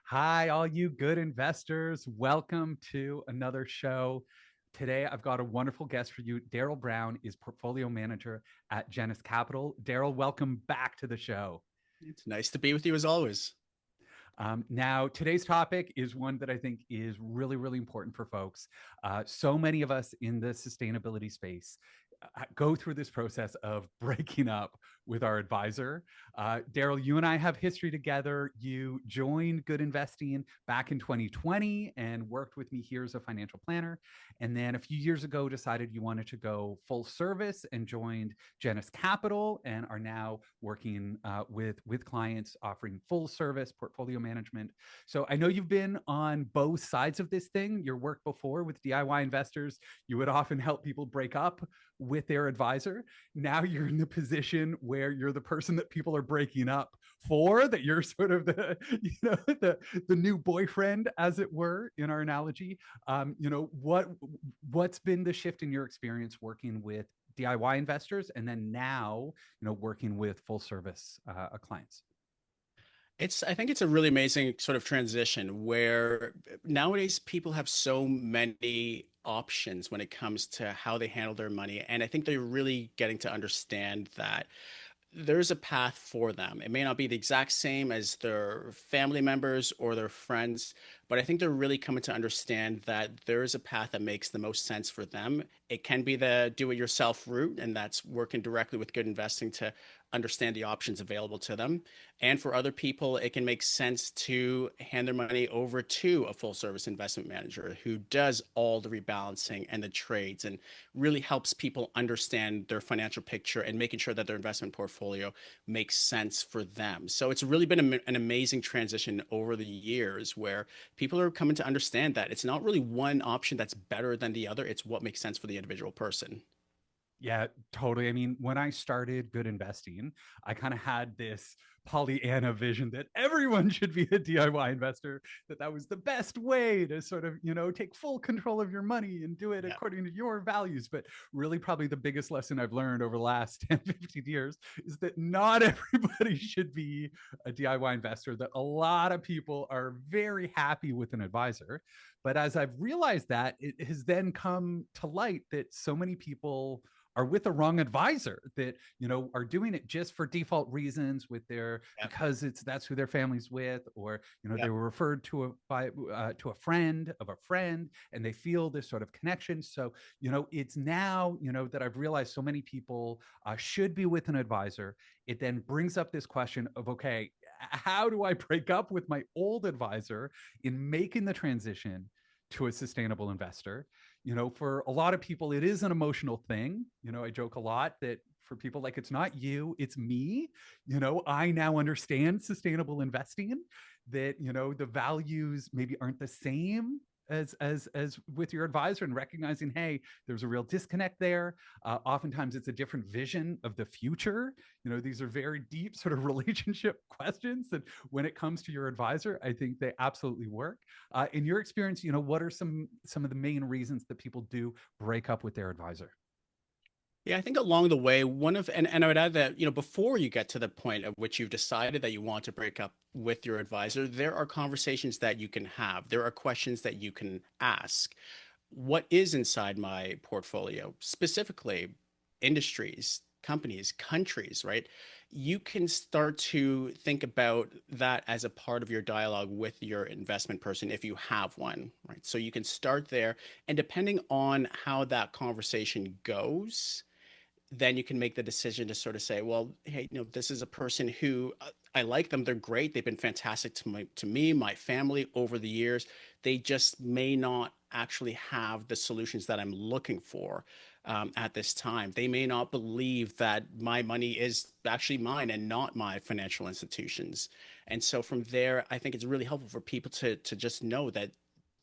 Hi, all you good investors. Welcome to another show. Today, I've got a wonderful guest for you. Darryl Brown is portfolio manager at Genus Capital. Darryl, welcome back to the show. It's nice to be with you as always. Now, today's topic is one that I think is really, really important for folks. So many of us in the sustainability space go through this process of breaking up with our advisor. Darryl, you and I have history together. You joined Good Investing back in 2020 and worked with me here as a financial planner. And then a few years ago, decided you wanted to go full service and joined Genus Capital and are now working with clients offering full service portfolio management. So I know you've been on both sides of this thing. Your work before with DIY investors, you would often help people break up with their advisor. Now you're in the position where you're the person that people are breaking up for, that you're sort of the new boyfriend, as it were, in our analogy. What's been the shift in your experience working with DIY investors and then now working with full service clients? I think it's a really amazing sort of transition where nowadays people have so many options when it comes to how they handle their money. And I think they're really getting to understand that there's a path for them. It may not be the exact same as their family members or their friends, but I think they're really coming to understand that there is a path that makes the most sense for them. It can be the do-it-yourself route, and that's working directly with good investing to understand the options available to them. And for other people, it can make sense to hand their money over to a full service investment manager who does all the rebalancing and the trades and really helps people understand their financial picture and making sure that their investment portfolio makes sense for them. So it's really been an amazing transition over the years where people are coming to understand that it's not really one option that's better than the other. It's what makes sense for the individual person. Yeah, totally. I mean, when I started Good Investing, I kind of had this Pollyanna vision that everyone should be a DIY investor, that was the best way to sort of, take full control of your money and do it Yeah. according to your values. But really, probably the biggest lesson I've learned over the last 10, 15 years is that not everybody should be a DIY investor, that a lot of people are very happy with an advisor. But as I've realized that, it has then come to light that so many people are with the wrong advisor, that are doing it just for default reasons with their, Yeah. because that's who their family's with, or Yeah. they were referred to to a friend of a friend and they feel this sort of connection. So it's now that I've realized so many people should be with an advisor. It then brings up this question of, okay, how do I break up with my old advisor in making the transition to a sustainable investor? For a lot of people, it is an emotional thing. I joke a lot that for people, like, it's not you, it's me. I now understand sustainable investing, that, the values maybe aren't the same as with your advisor, and recognizing, hey, there's a real disconnect there. Oftentimes it's a different vision of the future. These are very deep sort of relationship questions that when it comes to your advisor, I think they absolutely work. In your experience, what are some of the main reasons that people do break up with their advisor? Yeah, I think along the way, and I would add that, before you get to the point at which you've decided that you want to break up with your advisor, there are conversations that you can have. There are questions that you can ask. What is inside my portfolio? Specifically, industries, companies, countries, right? You can start to think about that as a part of your dialogue with your investment person if you have one, right? So you can start there, and depending on how that conversation goes, then you can make the decision to sort of say, well, hey, this is a person who I like them. They're great. They've been fantastic to me, my family over the years. They just may not actually have the solutions that I'm looking for at this time. They may not believe that my money is actually mine and not my financial institutions. And so from there, I think it's really helpful for people to just know that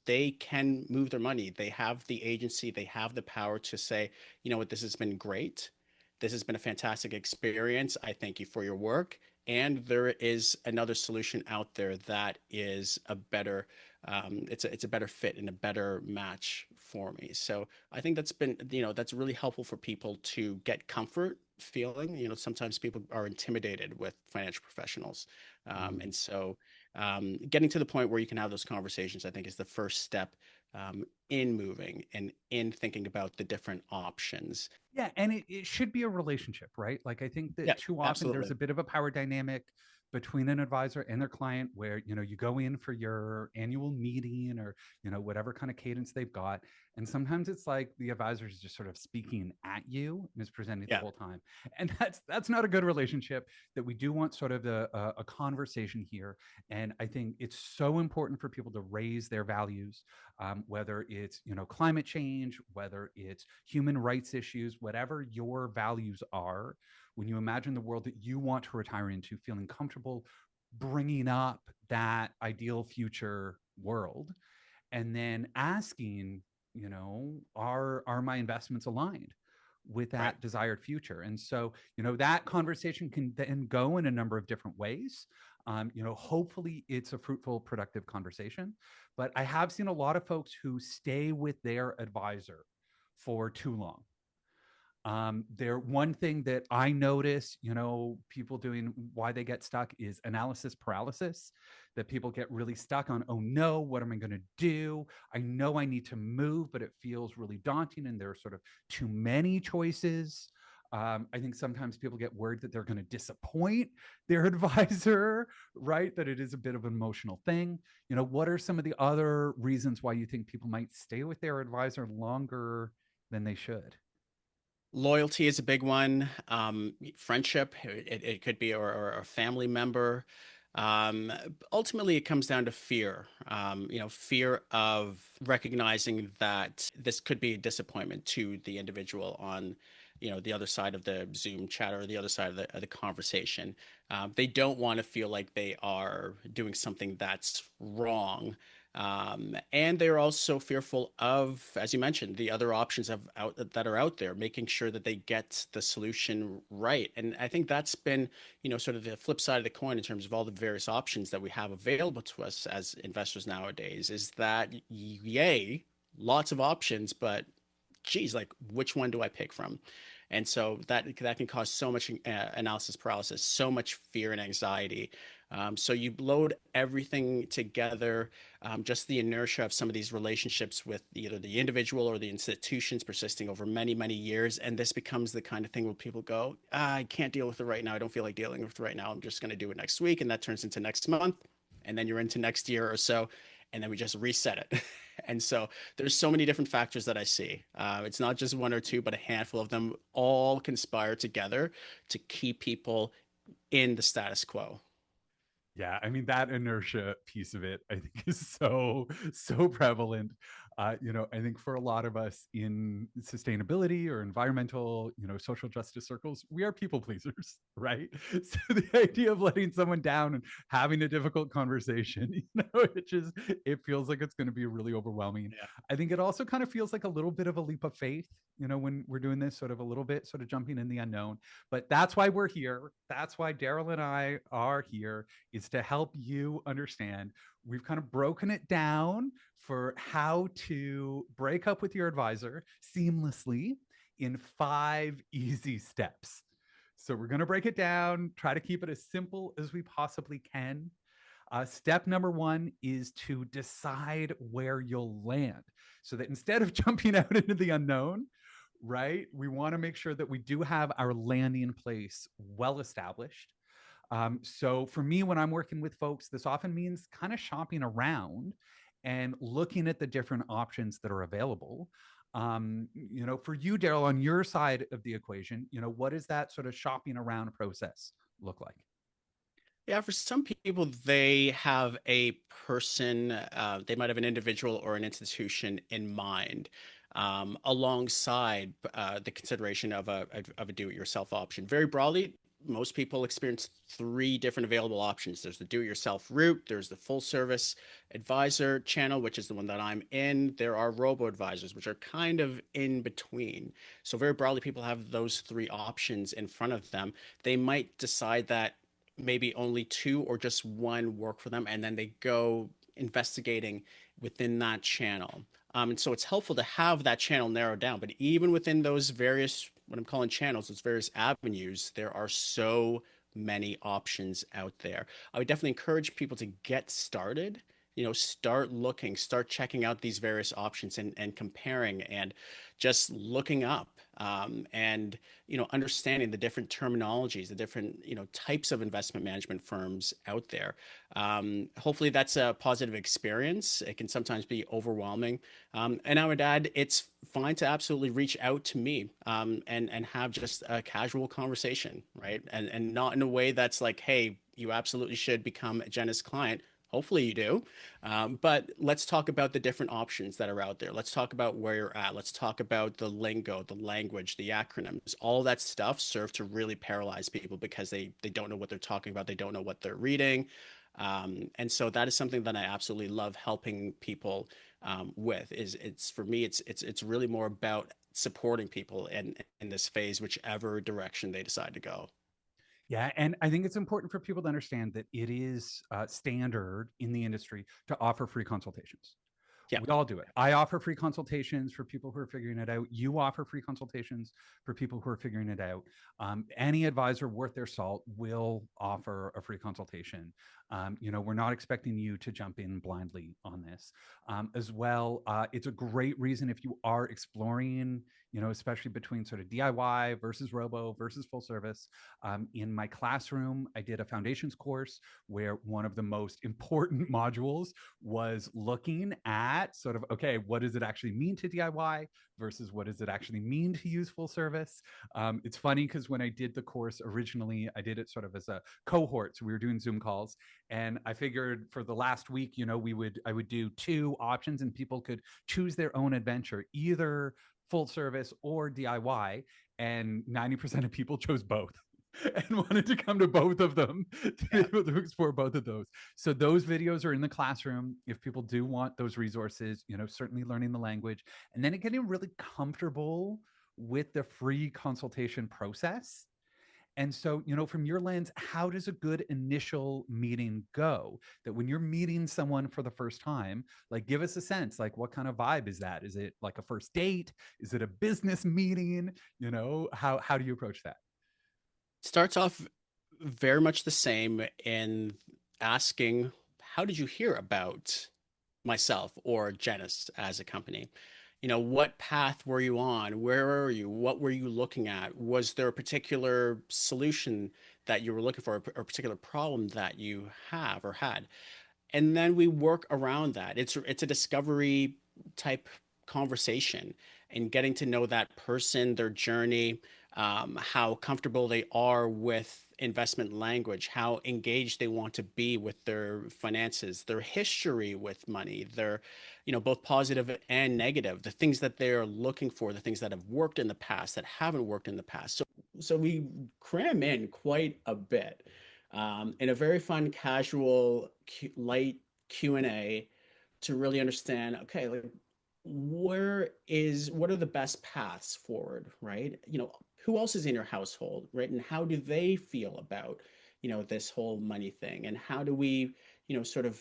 they can move their money. They have the agency, they have the power to say, you know what, this has been great. This has been a fantastic experience. I thank you for your work. And there is another solution out there that is a better, it's a better fit and a better match for me. So I think that's really helpful for people to get comfort feeling. Sometimes people are intimidated with financial professionals, Mm. and so Getting to the point where you can have those conversations, I think, is the first step in moving and in thinking about the different options. Yeah, and it should be a relationship, right? Like I think Yeah, that too often there's absolutely. a bit of a power dynamic between an advisor and their client where, you go in for your annual meeting or, whatever kind of cadence they've got. And sometimes it's like the advisor is just sort of speaking at you and is presenting the Yeah, whole time. And that's not a good relationship. That we do want sort of a conversation here. And I think it's so important for people to raise their values, whether it's climate change, whether it's human rights issues, whatever your values are. When you imagine the world that you want to retire into, feeling comfortable bringing up that ideal future world, and then asking, are my investments aligned with right. that desired future? And so, that conversation can then go in a number of different ways. Hopefully it's a fruitful, productive conversation. But I have seen a lot of folks who stay with their advisor for too long. There, one thing that I notice, people doing why they get stuck is analysis paralysis. That people get really stuck on, oh no, what am I going to do? I know I need to move, but it feels really daunting, and there are sort of too many choices. I think sometimes people get worried that they're going to disappoint their advisor, right? That it is a bit of an emotional thing. What are some of the other reasons why you think people might stay with their advisor longer than they should? Loyalty is a big one. Friendship, it could be, or a family member. Um, Ultimately, it comes down to fear. Fear of recognizing that this could be a disappointment to the individual on, the other side of the Zoom chat or the other side of the conversation. They don't want to feel like they are doing something that's wrong. And they're also fearful of, as you mentioned, the other options that are out there, making sure that they get the solution right. And I think that's been, sort of the flip side of the coin in terms of all the various options that we have available to us as investors nowadays, is that, yay, lots of options, but geez, like which one do I pick from? And so that can cause so much analysis paralysis, so much fear and anxiety. So you load everything together, just the inertia of some of these relationships with either the individual or the institutions persisting over many, many years. And this becomes the kind of thing where people go, I can't deal with it right now. I don't feel like dealing with it right now. I'm just going to do it next week. And that turns into next month. And then you're into next year or so. And then we just reset it. And so there's so many different factors that I see. It's not just one or two, but a handful of them all conspire together to keep people in the status quo. Yeah, I mean that inertia piece of it, I think, is so prevalent. I think for a lot of us in sustainability or environmental, social justice circles, we are people pleasers, right? So the idea of letting someone down and having a difficult conversation, it feels like it's going to be really overwhelming. Yeah. I think it also kind of feels like a little bit of a leap of faith, when we're doing this, sort of a little bit, sort of jumping in the unknown. But that's why we're here. That's why Darryl and I are here, is to help you understand. We've kind of broken it down for how to break up with your advisor seamlessly in 5 easy steps. So we're going to break it down, try to keep it as simple as we possibly can. Step number one is to decide where you'll land, so that instead of jumping out into the unknown, right, we want to make sure that we do have our landing place well established. So for me, when I'm working with folks, this often means kind of shopping around and looking at the different options that are available. For you, Darryl, on your side of the equation, what does that sort of shopping around process look like? Yeah, for some people, they have a person, they might have an individual or an institution in mind, alongside the consideration of a do-it-yourself option. Very broadly, most people experience three different available options. There's the do-it-yourself route, there's the full-service advisor channel, which is the one that I'm in. There are robo-advisors, which are kind of in between. So very broadly, people have those three options in front of them. They might decide that maybe only two or just one work for them, and then they go investigating within that channel. And so it's helpful to have that channel narrowed down. But even within those various, what I'm calling channels, those various avenues, there are so many options out there. I would definitely encourage people to get started. Start looking, start checking out these various options and comparing and just looking up, and understanding the different terminologies, the different types of investment management firms out there. Hopefully that's a positive experience. It can sometimes be overwhelming, and I would add it's fine to absolutely reach out to me, and have just a casual conversation, right? And not in a way that's like, hey, you absolutely should become a Genus client. Hopefully you do. But let's talk about the different options that are out there. Let's talk about where you're at. Let's talk about the lingo, the language, the acronyms. All that stuff serve to really paralyze people because they don't know what they're talking about. They don't know what they're reading. And so that is something that I absolutely love helping people with. Is it's for me, it's really more about supporting people in this phase, whichever direction they decide to go. Yeah, and I think it's important for people to understand that it is standard in the industry to offer free consultations. Yeah. We all do it. I offer free consultations for people who are figuring it out. You offer free consultations for people who are figuring it out. Any advisor worth their salt will offer a free consultation. We're not expecting you to jump in blindly on this. As well, it's a great reason if you are exploring, especially between sort of DIY versus robo versus full service. In my classroom, I did a foundations course where one of the most important modules was looking at sort of, okay, what does it actually mean to DIY versus what does it actually mean to use full service? It's funny because when I did the course originally, I did it sort of as a cohort. So we were doing Zoom calls, and I figured for the last week, I would do two options and people could choose their own adventure, either full service or DIY. And 90% of people chose both and wanted to come to both of them to be Yeah. able to explore both of those. So those videos are in the classroom. If people do want those resources, certainly learning the language and then getting really comfortable with the free consultation process. And so, from your lens, how does a good initial meeting go? That when you're meeting someone for the first time, like give us a sense, like what kind of vibe is that? Is it like a first date? Is it a business meeting? How do you approach that? Starts off very much the same in asking, how did you hear about myself or Genus as a company? What path were you on? Where are you? What were you looking at? Was there a particular solution that you were looking for, or a particular problem that you have or had? And then we work around that. It's a discovery type conversation and getting to know that person, their journey, how comfortable they are with investment language, how engaged they want to be with their finances, their history with money, their, both positive and negative, the things that they're looking for, the things that have worked in the past, that haven't worked in the past. So we cram in quite a bit, in a very fun, casual, light Q&A to really understand, okay, like what are the best paths forward, right? Who else is in your household, right? And how do they feel about, this whole money thing? And how do we, sort of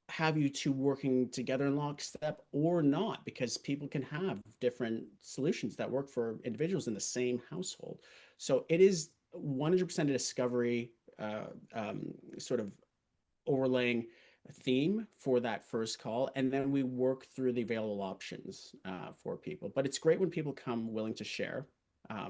have you two working together in lockstep or not? Because people can have different solutions that work for individuals in the same household. So it is 100% a discovery, sort of overlaying a theme for that first call, and then we work through the available options, for people. But it's great when people come willing to share,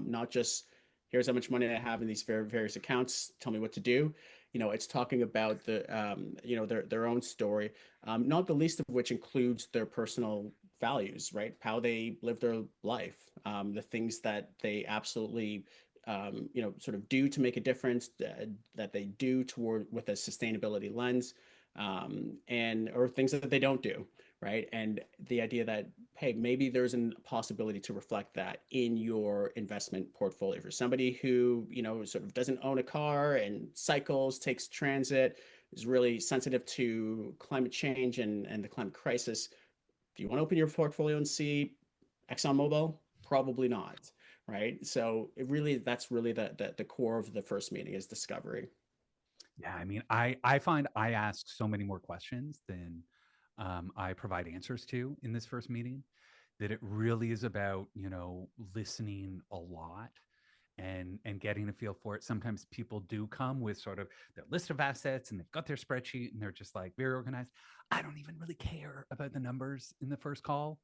not just here's how much money I have in these various accounts, tell me what to do. It's talking about their own story, not the least of which includes their personal values, right? How they live their life, the things that they absolutely, sort of do to make a difference, that they do toward with a sustainability lens, and or things that they don't do, right? And the idea that, hey, maybe there's a possibility to reflect that in your investment portfolio. For somebody who, sort of doesn't own a car and cycles, takes transit, is really sensitive to climate change and the climate crisis. Do you want to open your portfolio and see ExxonMobil? Probably not, right? So that's really the core of the first meeting is discovery. Yeah, I mean, I find I ask so many more questions than I provide answers to in this first meeting. That it really is about listening a lot and getting a feel for it. Sometimes people do come with sort of their list of assets and they've got their spreadsheet and they're just like very organized. I don't even really care about the numbers in the first call.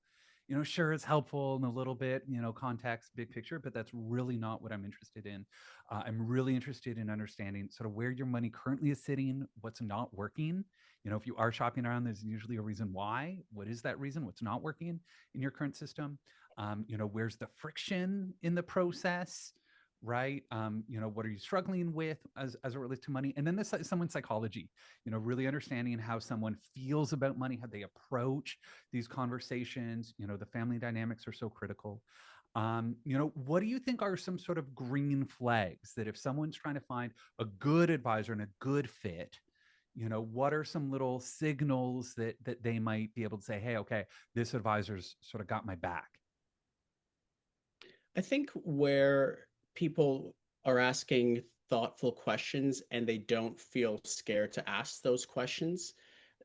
Sure, it's helpful in a little bit, context, big picture, but that's really not what I'm interested in. I'm really interested in understanding sort of where your money currently is sitting, what's not working. If you are shopping around, there's usually a reason why. What is that reason? What's not working in your current system? Where's the friction in the process? Right. What are you struggling with as it relates to money? And then this someone's psychology, really understanding how someone feels about money, how they approach these conversations. The family dynamics are so critical. What do you think are some sort of green flags that if someone's trying to find a good advisor and a good fit, what are some little signals that they might be able to say, hey, okay, this advisor's sort of got my back? I think where people are asking thoughtful questions and they don't feel scared to ask those questions,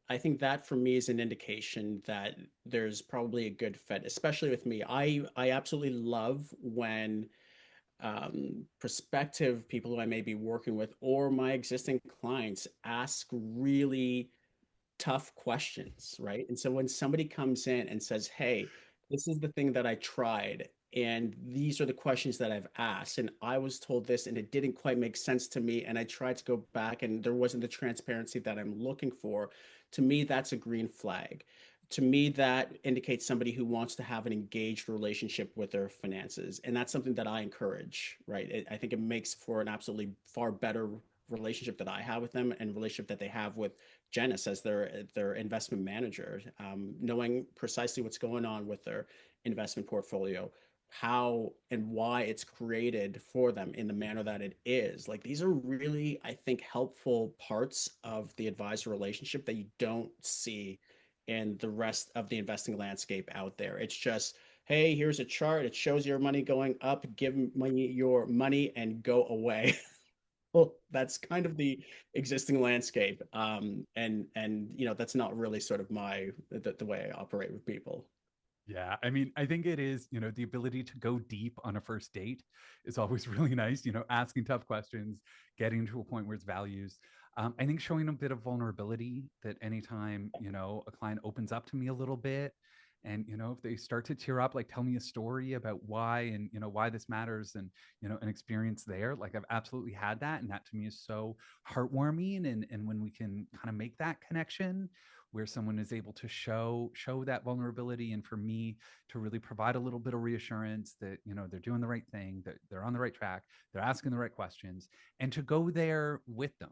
I think that for me is an indication that there's probably a good fit, especially with me. I absolutely love when prospective people who I may be working with or my existing clients ask really tough questions, right? And so when somebody comes in and says, "Hey, this is the thing that I tried, and these are the questions that I've asked, and I was told this, and it didn't quite make sense to me, and I tried to go back, and there wasn't the transparency that I'm looking for," to me, that's a green flag. To me, that indicates somebody who wants to have an engaged relationship with their finances, and that's something that I encourage, right? I think it makes for an absolutely far better relationship that I have with them and relationship that they have with Genus as their investment manager, knowing precisely what's going on with their investment portfolio, how and why it's created for them in the manner that it is. Like these are really, I think, helpful parts of the advisor relationship that you don't see in the rest of the investing landscape out there. It's just, hey, here's a chart. It shows your money going up. Give me your money and go away. Well, that's kind of the existing landscape, and that's not really sort of the way I operate with people. Yeah, I mean, I think it is, the ability to go deep on a first date is always really nice, asking tough questions, getting to a point where it's values. I think showing a bit of vulnerability that anytime, a client opens up to me a little bit and, if they start to tear up, like tell me a story about why and, why this matters and, an experience there, like I've absolutely had that. And that to me is so heartwarming. And when we can kind of make that connection, where someone is able to show that vulnerability and for me to really provide a little bit of reassurance that they're doing the right thing, that they're on the right track, they're asking the right questions, and to go there with them,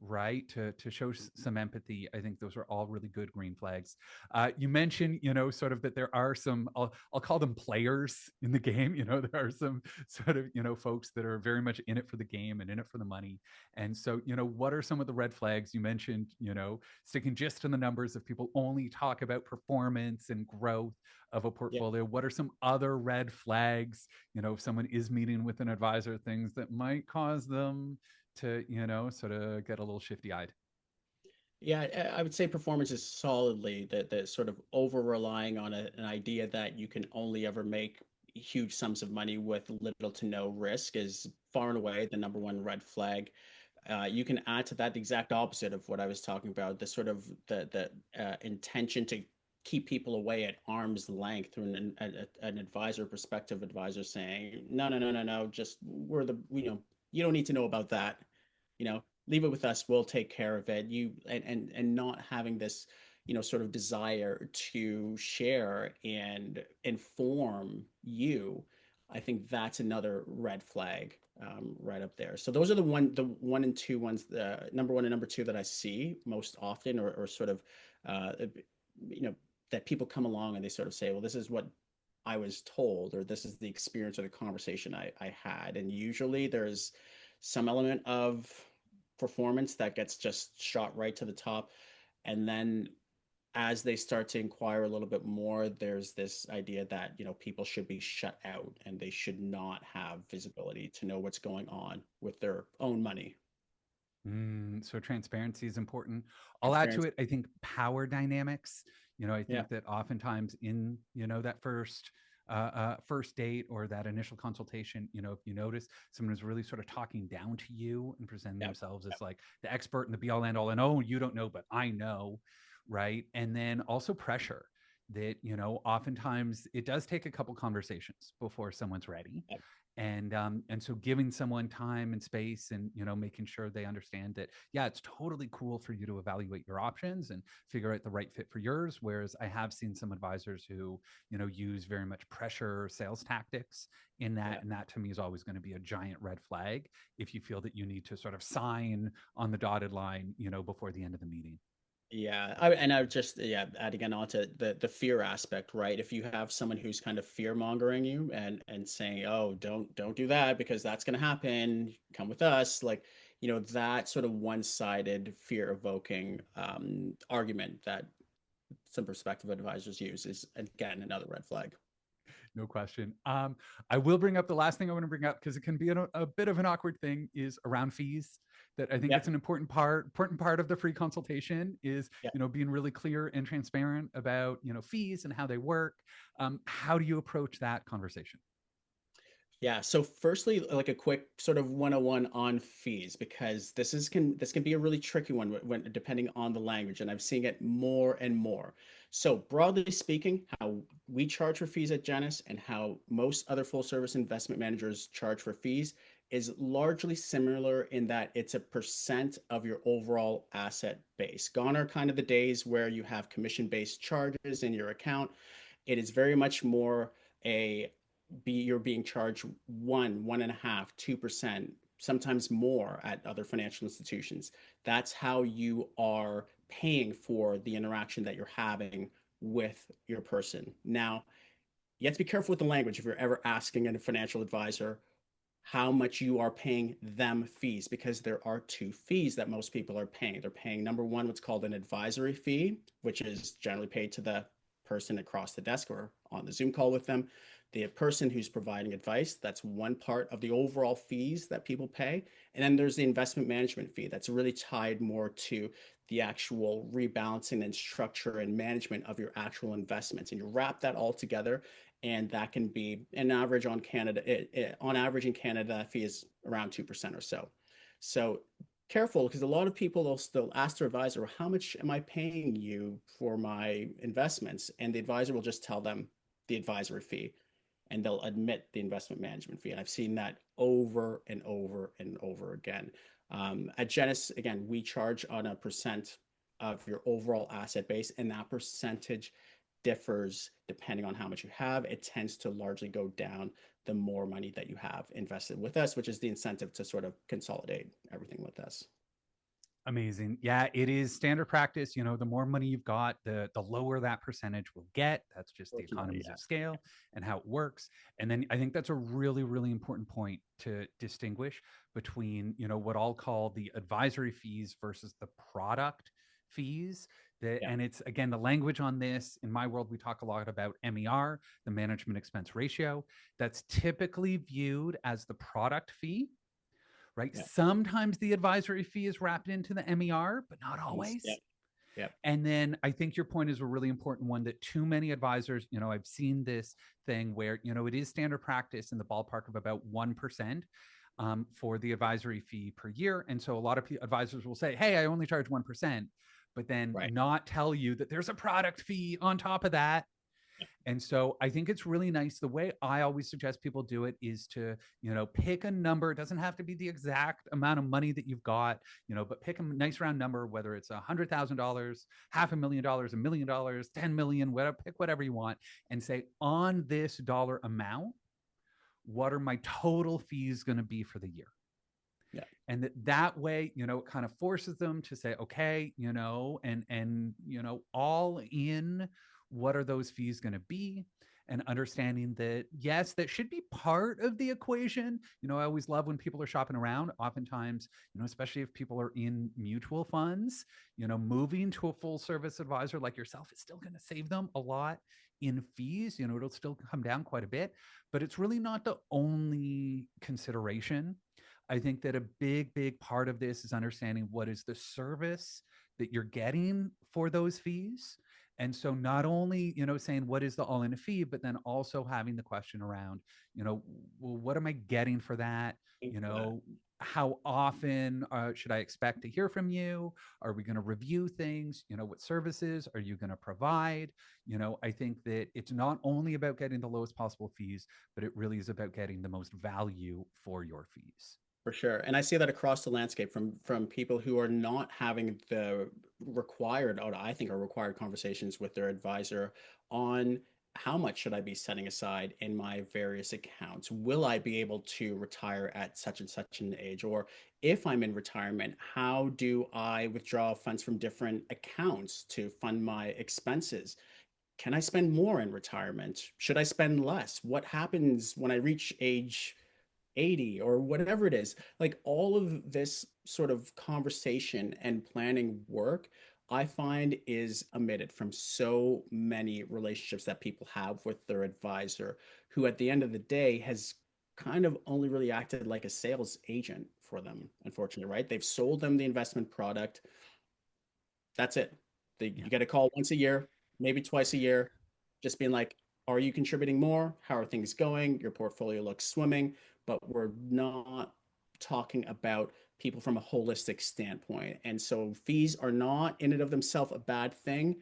right, to show some empathy. I think those are all really good green flags. You mentioned sort of that there are some, I'll call them players in the game. There are some sort of folks that are very much in it for the game and in it for the money. And so what are some of the red flags? You mentioned sticking just to the numbers. If people only talk about performance and growth of a Yeah. portfolio, what are some other red flags? If someone is meeting with an advisor, things that might cause them to sort of get a little shifty eyed. Yeah, I would say performance is solidly the sort of over relying on an idea that you can only ever make huge sums of money with little to no risk is far and away the number one red flag. You can add to that the exact opposite of what I was talking about, the sort of the intention to keep people away at arm's length through an advisor, prospective advisor saying, no, no, no, no, no, just you don't need to know about that. Leave it with us. We'll take care of it. And not having this, sort of desire to share and inform you. I think that's another red flag right up there. So those are the one and two ones, the number one and number two that I see most often, or sort of, uh, you know, that people come along and they sort of say, well, this is what I was told, or this is the experience or the conversation I had. And usually there's some element of performance that gets just shot right to the top. And then as they start to inquire a little bit more, there's this idea that, people should be shut out and they should not have visibility to know what's going on with their own money. So transparency is important. I'll add to Transparency. it. I think power dynamics. I Yeah. think that oftentimes in that first first date or that initial consultation, if you notice someone is really sort of talking down to you and presenting Yep. themselves as like the expert and the be all end all, and oh, you don't know, but I know, right? And then also pressure that, oftentimes it does take a couple conversations before someone's ready. Yep. And so giving someone time and space, and making sure they understand that, yeah, it's totally cool for you to evaluate your options and figure out the right fit for yours. Whereas I have seen some advisors who use very much pressure sales tactics in that, Yep. and that to me is always going to be a giant red flag if you feel that you need to sort of sign on the dotted line before the end of the meeting. Yeah, I would just, yeah, add again onto the fear aspect, right? If you have someone who's kind of fear mongering you and saying, "Oh, don't do that because that's going to happen. Come with us," like, that sort of one-sided fear evoking argument that some prospective advisors use is again another red flag. No question. I will bring up the last thing I want to bring up, because it can be a bit of an awkward thing, is around fees. That I think it's Yep. an important part of the free consultation is, Yep. being really clear and transparent about, fees and how they work. How do you approach that conversation? Yeah, so firstly, like a quick sort of 101 on fees, because this can be a really tricky one when depending on the language, and I'm seeing it more and more. So broadly speaking, how we charge for fees at Janus and how most other full service investment managers charge for fees is largely similar in that it's a percent of your overall asset base. Gone are kind of the days where you have commission-based charges in your account. It is very much more a you're being charged 1.5%, 2%, sometimes more at other financial institutions. That's how you are paying for the interaction that you're having with your person. Now, you have to be careful with the language if you're ever asking a financial advisor how much you are paying them fees, because there are two fees that most people are paying. They're paying, number one, what's called an advisory fee, which is generally paid to the person across the desk or on the Zoom call with them. The person who's providing advice, that's one part of the overall fees that people pay. And then there's the investment management fee that's really tied more to the actual rebalancing and structure and management of your actual investments. And you wrap that all together, and that can be an average on Canada. On average in Canada, that fee is around 2% or so. So careful, because a lot of people will still ask their advisor, "How much am I paying you for my investments?" And the advisor will just tell them the advisory fee, and they'll admit the investment management fee. And I've seen that over and over and over again. At Genus, again, we charge on a percent of your overall asset base, and that percentage differs depending on how much you have. It tends to largely go down the more money that you have invested with us, which is the incentive to sort of consolidate everything with us. Amazing. Yeah, it is standard practice. The more money you've got, the lower that percentage will get. That's just the Fortunately, economies yeah. of scale and how it works. And then I think that's a really, really important point to distinguish between, what I'll call the advisory fees versus the product fees. Yeah. And it's, again, the language on this in my world, we talk a lot about MER, the management expense ratio. That's typically viewed as the product fee, right? Yeah. Sometimes the advisory fee is wrapped into the MER, but not Yeah. always. Yeah. And then I think your point is a really important one, that too many advisors, I've seen this thing where, it is standard practice in the ballpark of about 1% for the advisory fee per year. And so a lot of advisors will say, hey, I only charge 1%, but then Right. not tell you that there's a product fee on top of that. And so I think it's really nice. The way I always suggest people do it is to, pick a number. It doesn't have to be the exact amount of money that you've got, but pick a nice round number, whether it's $100,000, $500,000, $1 million, 10 million, whatever, pick whatever you want, and say, on this dollar amount, what are my total fees going to be for the year? Yeah. And that way, it kind of forces them to say, okay, and all in, what are those fees going to be? And understanding that, yes, that should be part of the equation. I always love when people are shopping around. Oftentimes, especially if people are in mutual funds, moving to a full service advisor like yourself is still going to save them a lot in fees. It'll still come down quite a bit, but it's really not the only consideration. I think that a big, big part of this is understanding what is the service that you're getting for those fees. And so not only, saying what is the all-in fee, but then also having the question around, well, what am I getting for that? Thank You you for that. know, how often should I expect to hear from you? Are we going to review things? What services are you going to provide? I think that it's not only about getting the lowest possible fees, but it really is about getting the most value for your fees. For sure. And I see that across the landscape from people who are not having the required, or I think are required conversations with their advisor on how much should I be setting aside in my various accounts? Will I be able to retire at such and such an age? Or if I'm in retirement, how do I withdraw funds from different accounts to fund my expenses? Can I spend more in retirement? Should I spend less? What happens when I reach age 80 or whatever it is? Like all of this sort of conversation and planning work, I find is omitted from so many relationships that people have with their advisor, who at the end of the day has kind of only really acted like a sales agent for them, unfortunately, right? They've sold them the investment product. That's it. Yeah. You get a call once a year, maybe twice a year, just being like, are you contributing more? How are things going? Your portfolio looks swimming, but we're not talking about people from a holistic standpoint. And so fees are not in and of themselves a bad thing,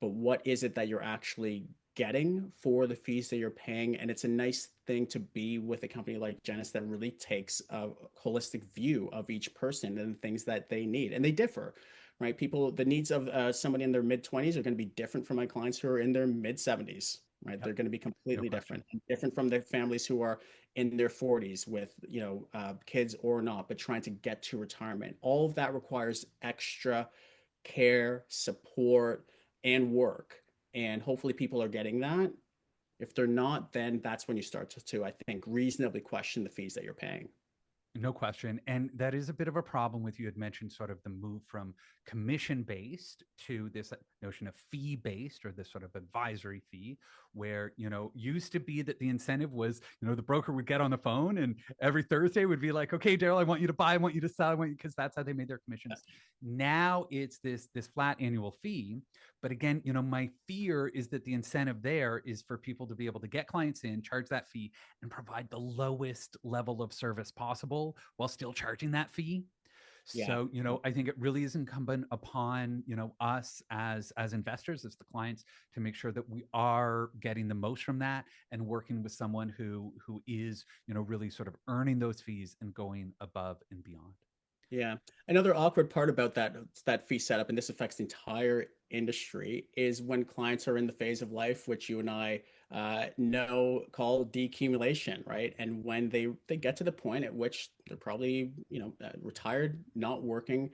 but what is it that you're actually getting for the fees that you're paying? And it's a nice thing to be with a company like Genus that really takes a holistic view of each person and the things that they need. And they differ, right? People, the needs of somebody in their mid 20s are going to be different from my clients who are in their mid 70s, right? Yep. They're going to be No completely question. different, different from their families who are in their 40s with, kids or not, but trying to get to retirement. All of that requires extra care, support, and work. And hopefully people are getting that. If they're not, then that's when you start to I think, reasonably question the fees that you're paying. No question. And that is a bit of a problem with, you had mentioned sort of the move from commission based to this notion of fee based, or this sort of advisory fee, where, used to be that the incentive was, the broker would get on the phone and every Thursday would be like, okay, Darryl, I want you to buy, I want you to sell, I want you, because that's how they made their commissions. Now it's this flat annual fee. But again, my fear is that the incentive there is for people to be able to get clients in, charge that fee, and provide the lowest level of service possible while still charging that fee. Yeah. So, I think it really is incumbent upon, us as investors, as the clients, to make sure that we are getting the most from that and working with someone who is, really sort of earning those fees and going above and beyond. Yeah. Another awkward part about that fee setup, and this affects the entire industry, is when clients are in the phase of life which you and I know called decumulation, right? And when they get to the point at which they're probably retired, not working,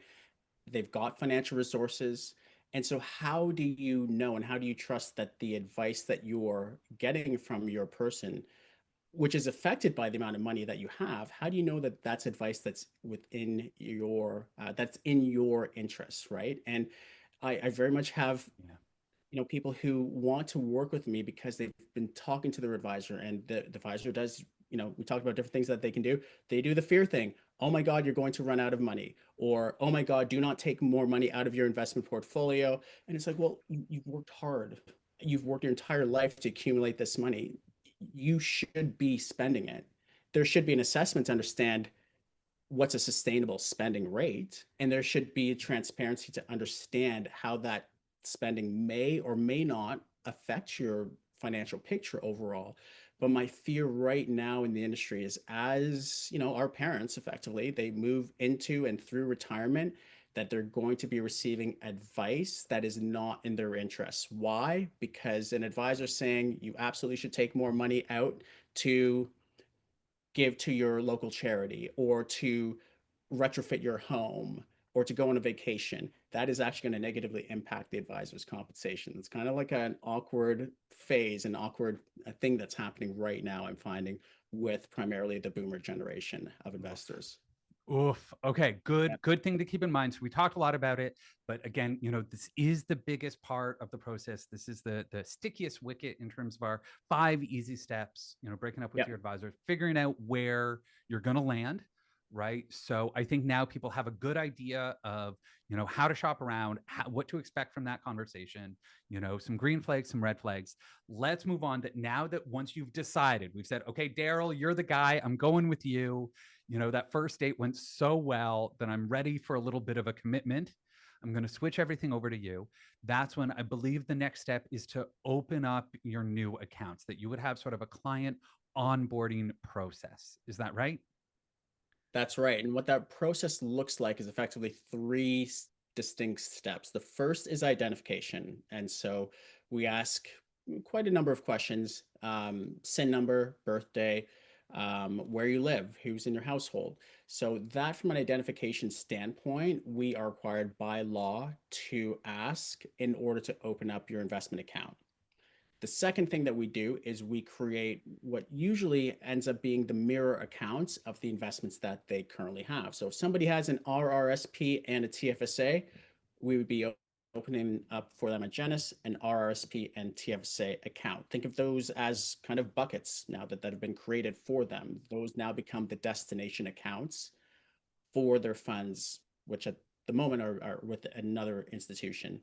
they've got financial resources. And so, how do you know and how do you trust that the advice that you're getting from your person, which is affected by the amount of money that you have, how do you know that that's advice that's within your that's in your interests, right? And I very much have Yeah. people who want to work with me because they've been talking to their advisor, and the advisor does, we talked about different things that they can do. They do the fear thing. Oh my God, you're going to run out of money. Or, oh my God, do not take more money out of your investment portfolio. And it's like, well, you've worked hard. You've worked your entire life to accumulate this money. You should be spending it. There should be an assessment to understand what's a sustainable spending rate, and there should be a transparency to understand how that spending may or may not affect your financial picture overall. But my fear right now in the industry is, as our parents effectively, they move into and through retirement, that they're going to be receiving advice that is not in their interests. Why? Because an advisor saying you absolutely should take more money out to give to your local charity, or to retrofit your home, or to go on a vacation, that is actually going to negatively impact the advisor's compensation. It's kind of like an awkward phase, an awkward thing that's happening right now, I'm finding, with primarily the boomer generation of Oof. investors. Oof. Okay. Yeah. Good thing to keep in mind. So we talked a lot about it, but again, this is the biggest part of the process. This is the stickiest wicket in terms of our 5 easy steps, breaking up with Yeah. your advisor, figuring out where you're going to land, right? So I think now people have a good idea of, how to shop around, what to expect from that conversation, some green flags, some red flags. Let's move on. That now that once you've decided, we've said, okay, Darryl, you're the guy, I'm going with you. That first date went so well that I'm ready for a little bit of a commitment. I'm going to switch everything over to you. That's when I believe the next step is to open up your new accounts, that you would have sort of a client onboarding process. Is that right? That's right. And what that process looks like is effectively three distinct steps. The first is identification. And so we ask quite a number of questions: SIN number, birthday, where you live, who's in your household. So, that from an identification standpoint, we are required by law to ask in order to open up your investment account. The second thing that we do is we create what usually ends up being the mirror accounts of the investments that they currently have. So if somebody has an RRSP and a TFSA, we would be opening up for them a Genus, an RRSP and TFSA account. Think of those as kind of buckets now that have been created for them. Those now become the destination accounts for their funds, which at the moment are with another institution.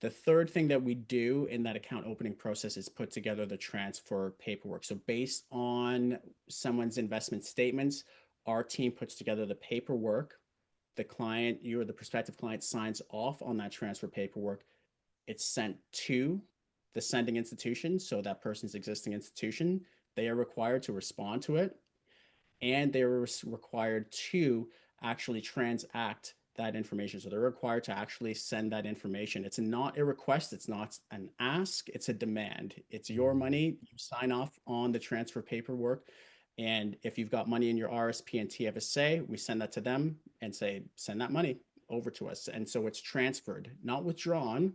The third thing that we do in that account opening process is put together the transfer paperwork. So based on someone's investment statements, our team puts together the paperwork. The client, you or the prospective client, signs off on that transfer paperwork. It's sent to the sending institution, so that person's existing institution. They are required to respond to it, and they're required to actually transact that information. So they're required to actually send that information. It's not a request, it's not an ask, it's a demand. It's your money. You sign off on the transfer paperwork. And if you've got money in your RSP and TFSA, we send that to them and say, send that money over to us. And so it's transferred, not withdrawn.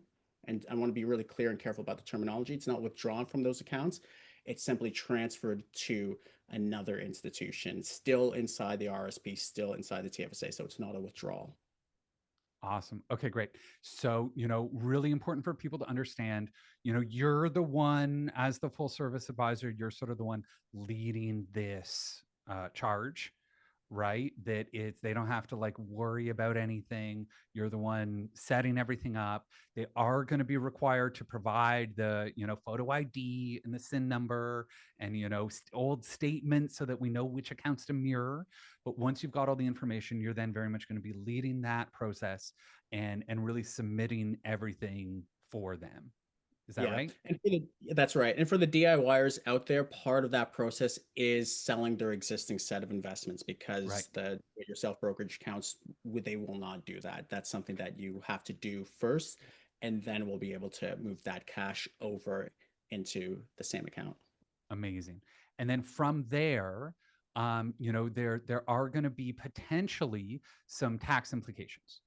And I want to be really clear and careful about the terminology. It's not withdrawn from those accounts. It's simply transferred to another institution, still inside the RSP, still inside the TFSA. So it's not a withdrawal. Awesome. Okay, great. So, really important for people to understand, you're the one as the full service advisor, you're sort of the one leading this charge, right? That it's, they don't have to like worry about anything. You're the one setting everything up. They are going to be required to provide the, photo ID and the SIN number and, old statements so that we know which accounts to mirror. But once you've got all the information, you're then very much going to be leading that process and really submitting everything for them. Is that Yeah, right? and that's right. And for the DIYers out there, part of that process is selling their existing set of investments, Right. because the yourself brokerage accounts, they will not do that. That's something that you have to do first, and then we'll be able to move that cash over into the same account. Amazing. And then from there, there are going to be potentially some tax implications.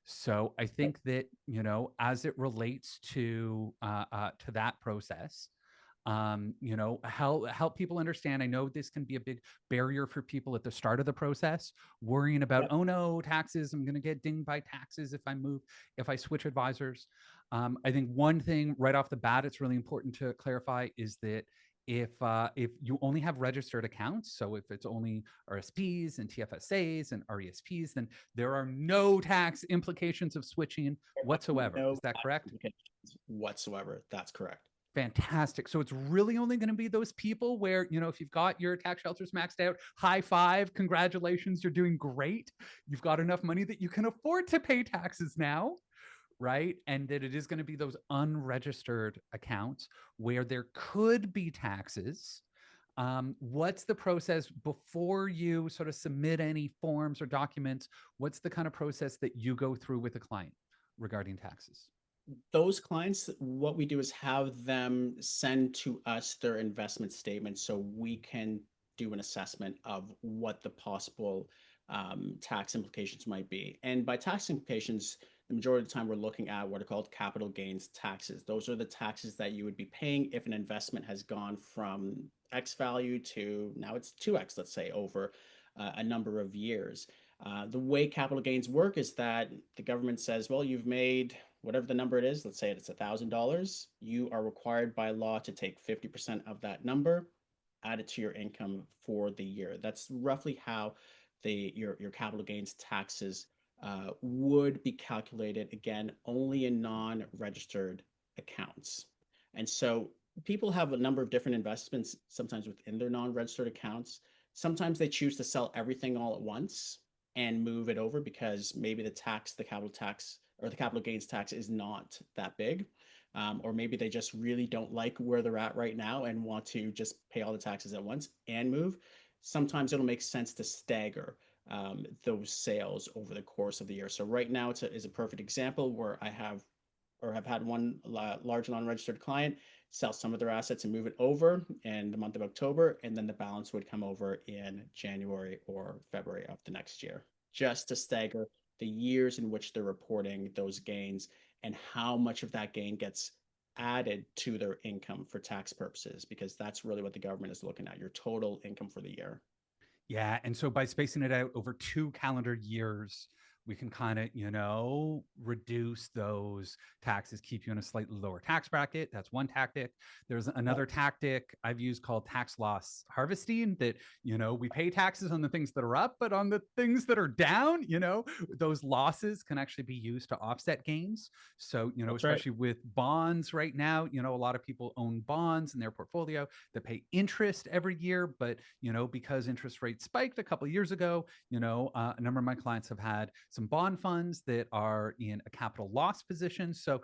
So I think that, as it relates to that process, help people understand. I know this can be a big barrier for people at the start of the process, worrying about, Yep. oh no, taxes, I'm going to get dinged by taxes if I switch advisors. I think one thing right off the bat, it's really important to clarify is that if you only have registered accounts, so if it's only RSPs and TFSAs and RESPs, then there are no tax implications of switching whatsoever. No Is that tax correct? implications whatsoever. That's correct. Fantastic. So it's really only going to be those people where, if you've got your tax shelters maxed out, high five, congratulations, you're doing great. You've got enough money that you can afford to pay taxes now, right? And that it is going to be those unregistered accounts where there could be taxes. What's the process before you sort of submit any forms or documents? What's the kind of process that you go through with a client regarding taxes? Those clients, what we do is have them send to us their investment statements so we can do an assessment of what the possible tax implications might be. And by tax implications, the majority of the time we're looking at what are called capital gains taxes. Those are the taxes that you would be paying if an investment has gone from X value to now it's 2X, let's say, over a number of years. The way capital gains work is that the government says, well, you've made whatever the number it is, let's say it's $1,000, you are required by law to take 50% of that number, add it to your income for the year. That's roughly how your capital gains taxes would be calculated again only in non-registered accounts. And so people have a number of different investments sometimes within their non-registered accounts. Sometimes they choose to sell everything all at once and move it over because maybe the capital tax or the capital gains tax is not that big. Or maybe they just really don't like where they're at right now and want to just pay all the taxes at once and move. Sometimes it'll make sense to stagger those sales over the course of the year. So right now is a perfect example where I have or have had one large non-registered client sell some of their assets and move it over in the month of October, and then the balance would come over in January or February of the next year, just to stagger the years in which they're reporting those gains and how much of that gain gets added to their income for tax purposes, because that's really what the government is looking at, your total income for the year. Yeah. And so by spacing it out over 2 calendar years, we can kind of, reduce those taxes, keep you in a slightly lower tax bracket. That's one tactic. There's another tactic I've used called tax loss harvesting that, we pay taxes on the things that are up, but on the things that are down, those losses can actually be used to offset gains. So, That's right. especially with bonds right now, a lot of people own bonds in their portfolio that pay interest every year. But, because interest rates spiked a couple of years ago, a number of my clients have had some bond funds that are in a capital loss position. So,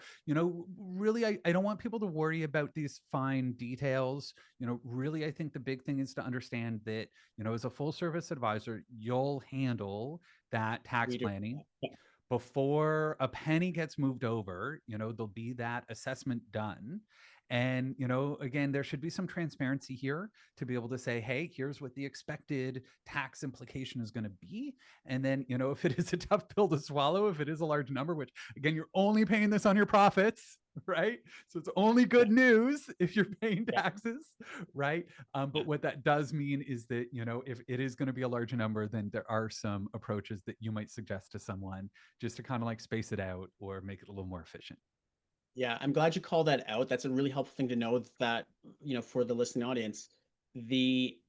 really, I don't want people to worry about these fine details. Really, I think the big thing is to understand that, as a full service advisor, you'll handle that tax We do. planning before a penny gets moved over. There'll be that assessment done. And, again, there should be some transparency here to be able to say, hey, here's what the expected tax implication is going to be. And then, if it is a tough pill to swallow, if it is a large number, which again, you're only paying this on your profits, right? So it's only Yeah. good news if you're paying Yeah. taxes, right? Yeah. But what that does mean is that, if it is going to be a large number, then there are some approaches that you might suggest to someone just to kind of like space it out or make it a little more efficient. Yeah, I'm glad you called that out. That's a really helpful thing to know that, for the listening audience, the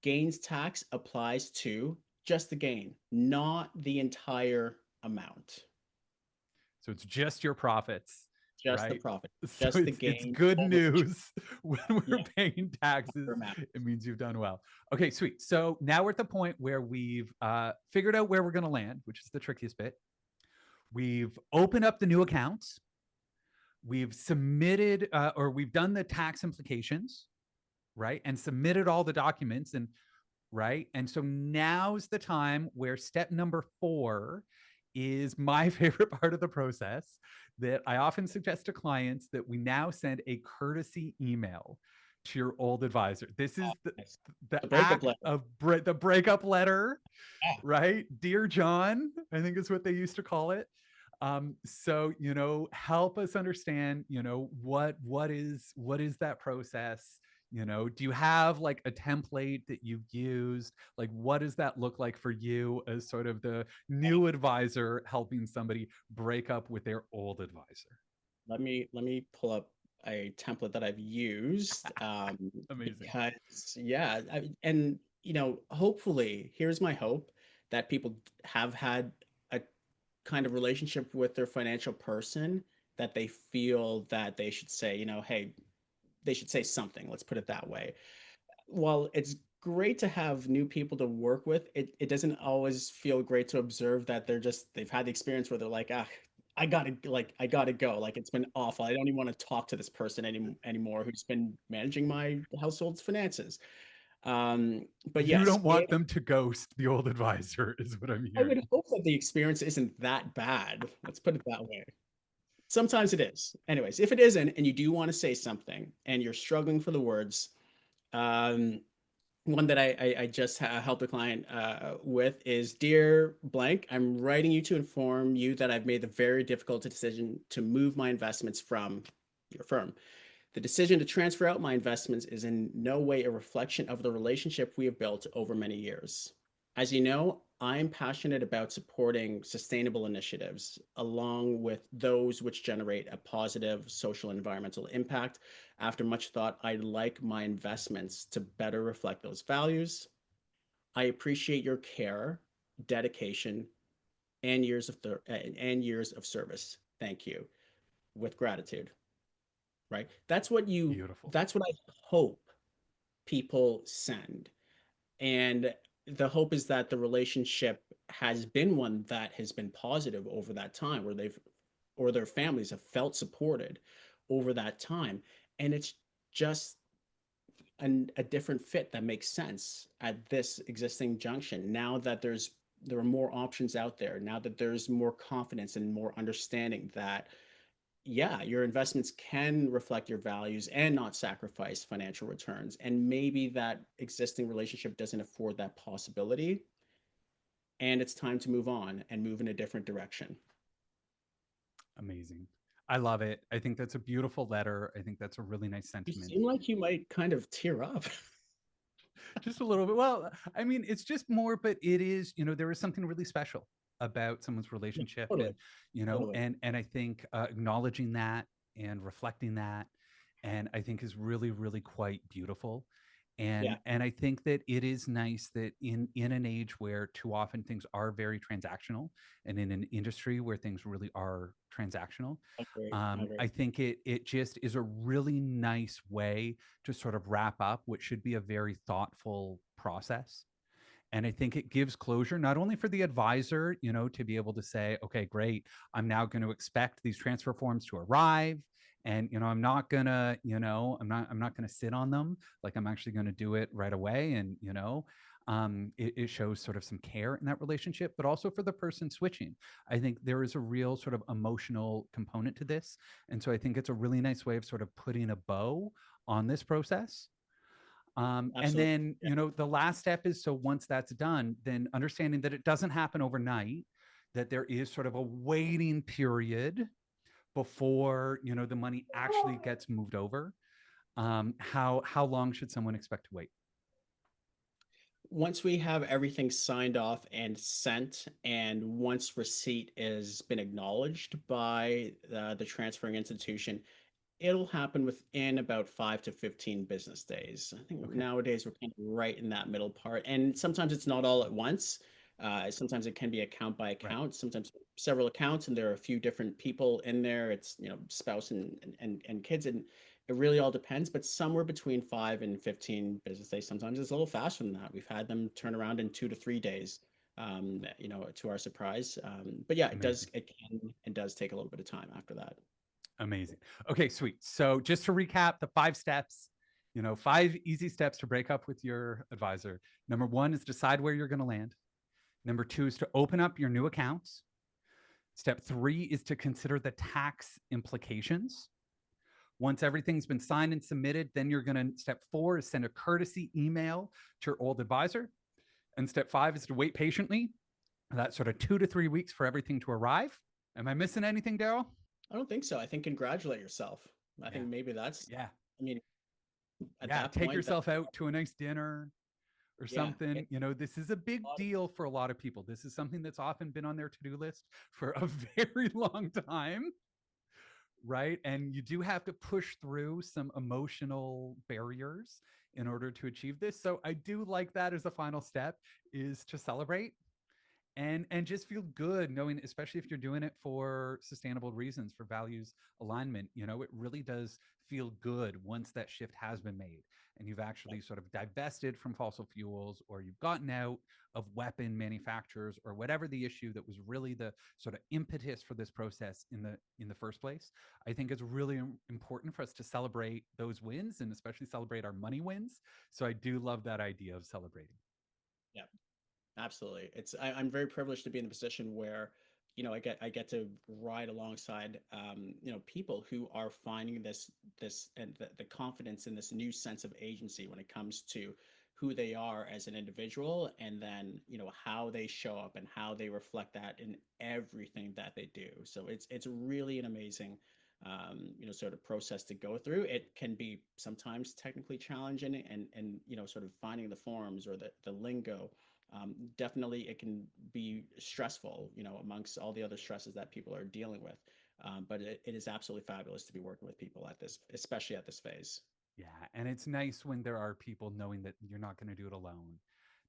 gains tax applies to just the gain, not the entire amount, So it's just your profits, just the right? profit, So just the it's gain good over the, news when we're yeah, paying taxes. amount. It means you've done well. Okay, sweet. So now we're at the point where we've figured out where we're going to land, which is the trickiest bit. We've opened up the new accounts. We've submitted or we've done the tax implications, right? And submitted all the documents and right. And so now's the time where step number 4 is my favorite part of the process that I often suggest to clients that we now send a courtesy email to your old advisor. This Oh, is nice. the The breakup act letter. of the breakup letter, Yeah. right? Dear John, I think is what they used to call it. So, help us understand, what is that process? Do you have like a template that you've used? Like, what does that look like for you as sort of the new advisor helping somebody break up with their old advisor? Let me pull up a template that I've used Amazing. because yeah, and hopefully, here's my hope that people have had a kind of relationship with their financial person that they feel that they should say, hey, they should say something. Let's put it that way. While it's great to have new people to work with, it doesn't always feel great to observe that they've had the experience where they're like, I gotta go. Like it's been awful. I don't even want to talk to this person anymore who's been managing my household's finances. But You yes, don't want them to ghost the old advisor, is what I'm I would hearing. hope that the experience isn't that bad. Let's put it that way. Sometimes it is. Anyways, if it isn't, and you do want to say something and you're struggling for the words, um, one that I just helped a client with is, Dear blank, I'm writing you to inform you that I've made the very difficult decision to move my investments from your firm. The decision to transfer out my investments is in no way a reflection of the relationship we have built over many years. As you know, I'm passionate about supporting sustainable initiatives along with those which generate a positive social and environmental impact. After much thought, I'd like my investments to better reflect those values. I appreciate your care dedication, and years of service. Thank you, with gratitude. Right. Beautiful. That's what I hope people send. And the hope is that the relationship has been one that has been positive over that time, where they've or their families have felt supported over that time. And it's just a different fit that makes sense at this existing junction. Now that there are more options out there, now that there's more confidence and more understanding that yeah, your investments can reflect your values and not sacrifice financial returns. And maybe that existing relationship doesn't afford that possibility. And it's time to move on and move in a different direction. Amazing. I love it. I think that's a beautiful letter. I think that's a really nice You sentiment. seem like you might kind of tear up. Just a little bit. Well, I mean, it's just more, but it is, there is something really special about someone's Yeah, relationship, totally. and Totally. I think acknowledging that and reflecting that, and I think is really, really quite beautiful. Yeah, And I think that it is nice that in an age where too often things are very transactional, and in an industry where things really are transactional, I agree. I agree. I think it just is a really nice way to sort of wrap up what should be a very thoughtful process. And I think it gives closure not only for the advisor, to be able to say, okay, great, I'm now going to expect these transfer forms to arrive. And I'm not gonna, I'm not gonna sit on them. Like I'm actually going to do it right away. And it shows sort of some care in that relationship, but also for the person switching. I think there is a real sort of emotional component to this, and so I think it's a really nice way of sort of putting a bow on this process. And Absolutely. then, Yeah. the last step is, so once that's done, then understanding that it doesn't happen overnight, that there is sort of a waiting period before, the money actually gets moved over. How long should someone expect to wait? Once we have everything signed off and sent, and once receipt has been acknowledged by the transferring institution, it'll happen within about 5 to 15 business days. I think Okay, nowadays we're kind of right in that middle part, and sometimes it's not all at once. Sometimes it can be account by right. account, sometimes several accounts, and there are a few different people in there. It's spouse and kids, and it really all depends. But somewhere between 5 and 15 business days. Sometimes it's a little faster than that. We've had them turn around in 2 to 3 days. To our surprise. But yeah, Amazing. it can and does take a little bit of time after that. Amazing. Okay, sweet. So just to recap the 5 steps, 5 easy steps to break up with your advisor. Number one is decide where you're going to land. Number two is to open up your new accounts. Step three is to consider the tax implications. Once everything's been signed and submitted, then you're going to, step four is send a courtesy email to your old advisor. And step five is to wait patiently, that sort of 2 to 3 weeks for everything to arrive. Am I missing anything, Darryl? I don't think so. I think congratulate yourself. I Yeah. think maybe that's, Yeah. I mean, at Yeah. that Take point, yourself out to a nice dinner or yeah, something. it's This is a a big lot of, deal for a lot of people. This is something that's often been on their to do list for a very long time. Right. And you do have to push through some emotional barriers in order to achieve this. So I do like that as a final step, is to celebrate and just feel good knowing, especially if you're doing it for sustainable reasons, for values alignment. It really does feel good once that shift has been made and you've yeah, actually sort of divested from fossil fuels, or you've gotten out of weapon manufacturers, or whatever the issue that was really the sort of impetus for this process in the first place. I think it's really important for us to celebrate those wins, and especially celebrate our money wins. So I do love that idea of celebrating. yeah. Absolutely. I'm very privileged to be in the position where, I get to ride alongside, people who are finding this and the confidence in this new sense of agency when it comes to who they are as an individual, and then, how they show up and how they reflect that in everything that they do. So it's really an amazing, sort of process to go through. It can be sometimes technically challenging, and, sort of finding the forms or the lingo. Definitely it can be stressful, amongst all the other stresses that people are dealing with. But it is absolutely fabulous to be working with people at this, especially at this phase. Yeah, and it's nice when there are people knowing that you're not going to do it alone,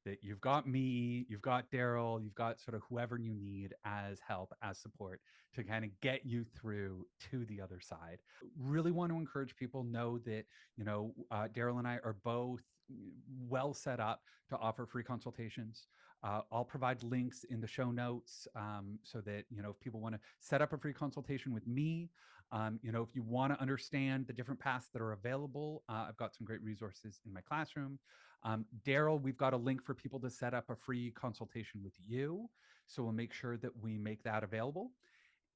that you've got me, you've got Darryl, you've got sort of whoever you need as help, as support to kind of get you through to the other side. Really want to encourage people know that, Darryl and I are both well set up to offer free consultations. I'll provide links in the show notes so that, if people want to set up a free consultation with me, if you want to understand the different paths that are available, I've got some great resources in my classroom. Darryl, we've got a link for people to set up a free consultation with you. So we'll make sure that we make that available.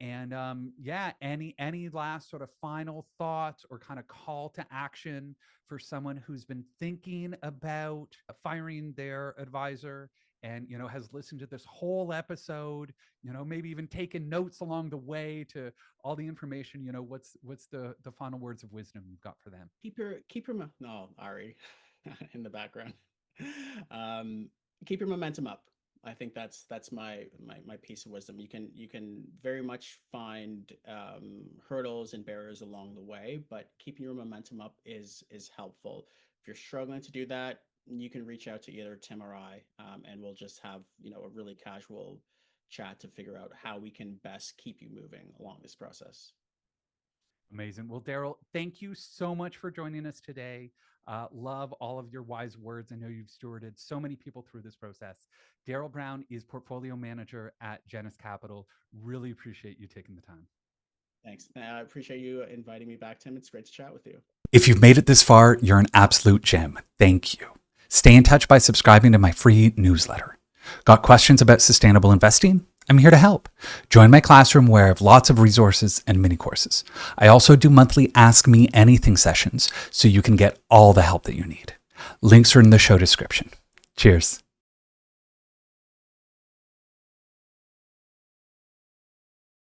And yeah, any last sort of final thoughts or kind of call to action for someone who's been thinking about firing their advisor and has listened to this whole episode, maybe even taken notes along the way to all the information, what's the final words of wisdom you've got for them? No, Ari, in the background. Um, Keep your momentum up. I think that's my piece of wisdom. You can very much find hurdles and barriers along the way, but keeping your momentum up is helpful. If you're struggling to do that, you can reach out to either Tim or I, and we'll just have a really casual chat to figure out how we can best keep you moving along this process. Amazing. Well, Darryl, thank you so much for joining us today. Love all of your wise words. I know you've stewarded so many people through this process. Darryl Brown is portfolio manager at Genus Capital. Really appreciate you taking the time. Thanks. I appreciate you inviting me back, Tim. It's great to chat with you. If you've made it this far, you're an absolute gem. Thank you. Stay in touch by subscribing to my free newsletter. Got questions about sustainable investing? I'm here to help. Join my classroom where I have lots of resources and mini courses. I also do monthly Ask Me Anything sessions so you can get all the help that you need. Links are in the show description. Cheers.